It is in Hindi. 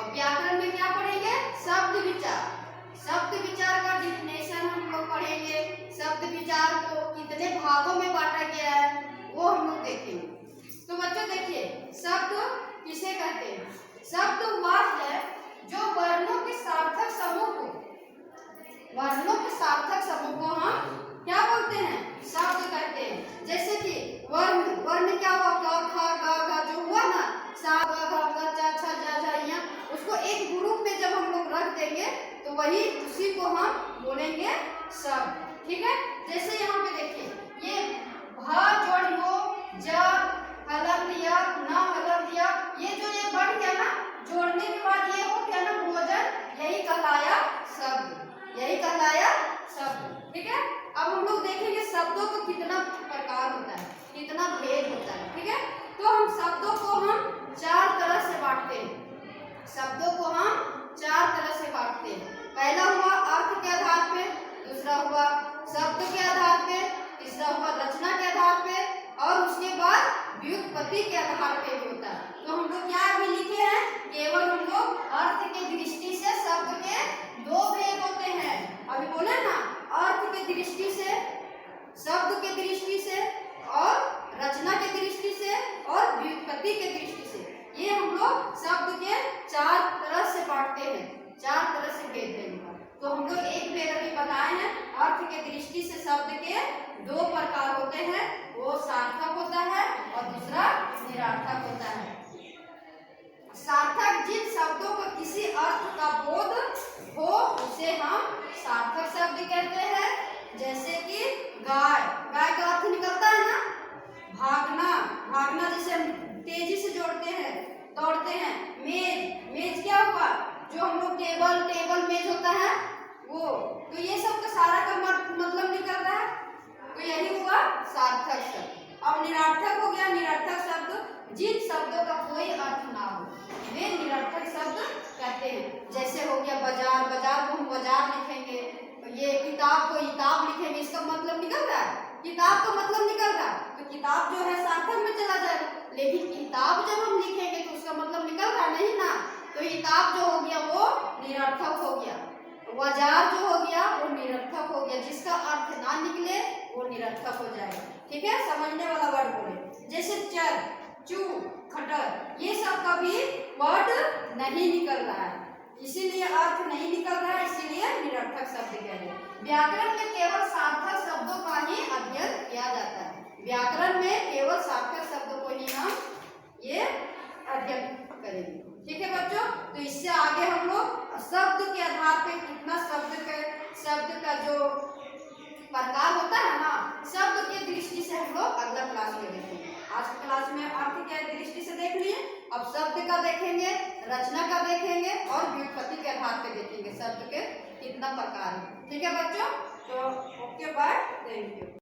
और व्याकरण में क्या पढ़ेंगे? शब्द विचार। शब्द विचार का डिफिनेशन हम लोग पढ़ेंगे। शब्द विचार को कितने भागों में बांटा गया है वो हम लोग देखेंगे। तो बच्चों देखिए, शब्द किसे कहते हैं? शब्द वह है जो वर्णों के सार्थक समूह को, वर्णों के सार्थक समूह को हम क्या बोलते हैं? शब्द कहते हैं। जैसे कि वर्ण, वर्ण क्या हुआ? क ख ग घ जो हुआ ना, सा ग घ ग च छ ज झ ञ, उसको एक ग्रुप में जब हम लोग रख देंगे तो वही उसी को हम बोलेंगे शब्द। ठीक है, जैसे यहाँ पे देखिए, ये भ जोड़ लो, ज हलंत य, न हलंत य, ये जो ये बन गया ना, जोड़ने के बाद ये हो गया ना भोजन, यही कहलाया शब्द, यही कहलाया शब्द। ठीक है, अब हम लोग देखेंगे शब्दों को कितना प्रकार होता है, कितना भेद होता है। ठीक है, तो हम शब्दों को हम चार तरह से बांटते हैं। शब्दों को हम चार तरह से बांटते हैं। पहला हुआ अर्थ के आधार पे, दूसरा हुआ शब्द के आधार पे, तीसरा हुआ रचना के आधार पे, और उसके बाद व्युत्पत्ति के आधार पे भी होता है। तो हम लोग क्या अभी लिखे हैं? केवल हम लोग अर्थ के दृष्टि से शब्द के दो भेद होते हैं। अभी बोले ना, अर्थ के दृष्टि से, शब्द के दृष्टि से, और रचना के दृष्टि से, और व्युत्पत्ति के दृष्टि से। ये हम लोग शब्द के चार तरह से बांटते हैं, चार तरह से भेद देंगे। तो हम लोग एक भेद अभी बताए हैं, अर्थ के दृष्टि से शब्द के दो प्रकार होते हैं, वो सार्थक होता है और दूसरा निरर्थक होता है। सार्थक जिन शब्दों को किसी अर्थ का बोध हो उसे हम सार्थक शब्द कहते हैं। जैसे कि गाय, गाय का अर्थ निकलता है ना भागना, भागना जैसे हम तेजी से जोड़ते हैं, दौड़ते हैं। मेज, मेज क्या हुआ? जो हम लोग टेबल, टेबल मेज होता है वो। तो ये सब का सारा का मतलब निकल रहा है, तो यही हुआ सार्थक शब्द। अब निरर्थक हो गया, निरर्थक शब्द जिन शब्दों का कोई अर्थ ना हो वे निरर्थक शब्द कहते हैं। जैसे हो गया बाजार, बाजार को हम बाजार लिखेंगे, ये किताब को किताब लिखेंगे, इसका मतलब निकल रहा है, किताब का मतलब निकल रहा है, तो किताब जो है सार्थक में चला जाएगा। लेकिन किताब जब हम लिखेंगे तो उसका मतलब निकल रहा नहीं ना, तो किताब जो हो गया वो निरर्थक हो गया। बाजार जो हो गया वो निरर्थक हो गया, जिसका अर्थ ना निकले वो निरर्थक हो जाएगा। ठीक है, समझने वाला वर्ड बोले। जैसे चर, चू, खटर, ये सब का भी वर्ड नहीं निकल रहा है, इसीलिए अर्थ नहीं निकल रहा है, इसीलिए निरर्थक शब्द कह रहे हैं। व्याकरण में केवल सार्थक शब्दों का ही अध्ययन किया जाता है। व्याकरण में केवल सार्थक शब्दों को ही हम ये अध्ययन करेंगे। ठीक है बच्चों, तो इससे आगे हम लोग शब्द के आधार पे कितना शब्द का जो प्रकार होता है ना, शब्द के दृष्टि से हम लोग अगला क्लास में देखेंगे। आज की क्लास में अर्थ के दृष्टि से देख लिए, अब शब्द का देखेंगे, रचना का देखेंगे, और व्युत्पत्ति के आधार पे देखेंगे शब्द के कितना प्रकार है। ठीक है बच्चों, तो ओके बाय, थैंक यू।